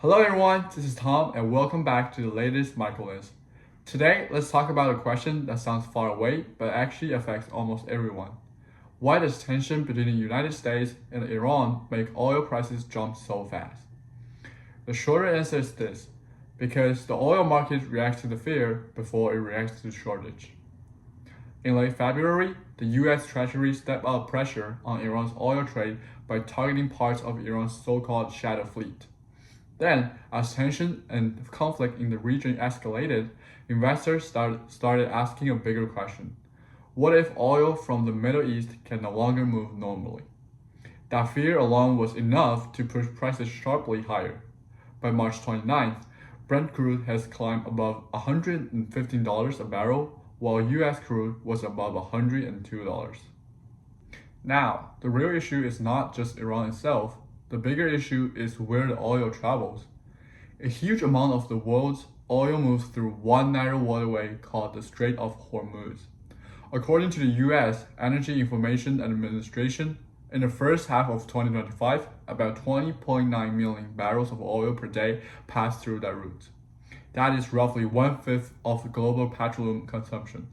Hello everyone, this is Tom and welcome back to the latest microlens. Today, let's talk about a question that sounds far away but actually affects almost everyone. Why does tension between the United States and Iran make oil prices jump so fast? The shorter answer is this: because the oil market reacts to the fear before it reacts to the shortage. In late February, the US Treasury stepped up pressure on Iran's oil trade by targeting parts of Iran's so-called shadow fleet. Then, as tension and conflict in the region escalated, investors started asking a bigger question. What if oil from the Middle East can no longer move normally? That fear alone was enough to push prices sharply higher. By March 29th, Brent crude has climbed above $115 a barrel, while US crude was above $102. Now, the real issue is not just Iran itself. The bigger issue is where the oil travels. A huge amount of the world's oil moves through one narrow waterway called the Strait of Hormuz. According to the US Energy Information Administration, in the first half of 2025, about 20.9 million barrels of oil per day passed through that route. That is roughly 1/5 of global petroleum consumption.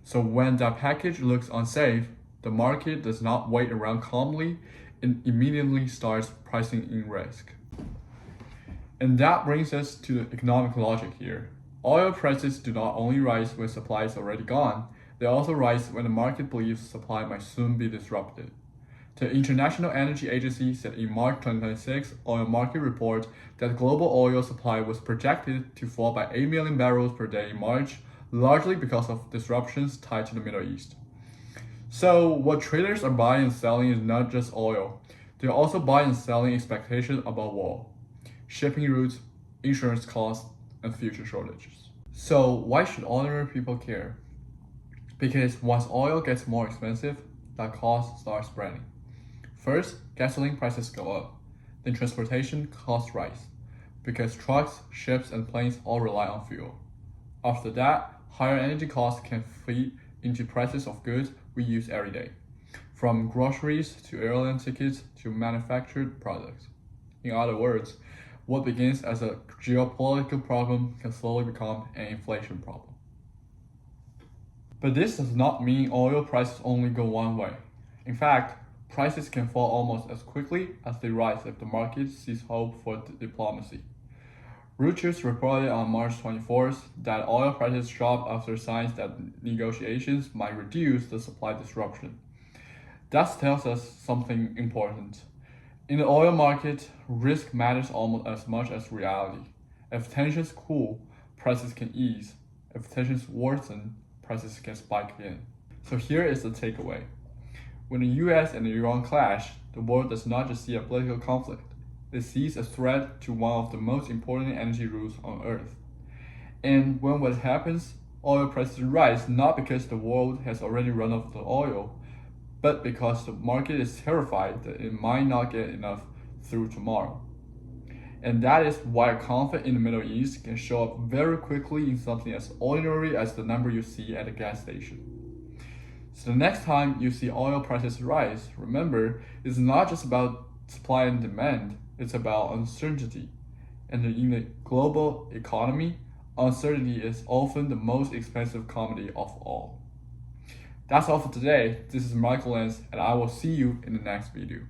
So when that package looks unsafe, the market does not wait around calmly, it immediately starts pricing in risk. And that brings us to the economic logic here. Oil prices do not only rise when supply is already gone, they also rise when the market believes supply might soon be disrupted. The International Energy Agency said in March 2026 oil market report that global oil supply was projected to fall by 8 million barrels per day in March, largely because of disruptions tied to the Middle East. So what traders are buying and selling is not just oil. They're also buying and selling expectations about war, shipping routes, insurance costs, and future shortages. So why should ordinary people care? Because once oil gets more expensive, that cost starts spreading. First, gasoline prices go up. Then transportation costs rise, because trucks, ships, and planes all rely on fuel. After that, higher energy costs can feed into prices of goods we use every day, from groceries to airline tickets to manufactured products. In other words, what begins as a geopolitical problem can slowly become an inflation problem. But this does not mean oil prices only go one way. In fact, prices can fall almost as quickly as they rise if the market sees hope for diplomacy. Reuters reported on March 24th that oil prices dropped after signs that negotiations might reduce the supply disruption. That tells us something important. In the oil market, risk matters almost as much as reality. If tensions cool, prices can ease. If tensions worsen, prices can spike again. So here is the takeaway. When the US and Iran clash, the world does not just see a political conflict. It sees a threat to one of the most important energy routes on Earth. And when what happens, oil prices rise not because the world has already run out of the oil, but because the market is terrified that it might not get enough through tomorrow. And that is why a conflict in the Middle East can show up very quickly in something as ordinary as the number you see at a gas station. So the next time you see oil prices rise, remember, it's not just about supply and demand, it's about uncertainty. And in the global economy, uncertainty is often the most expensive commodity of all. That's all for today. This is Michael Lenz, and I will see you in the next video.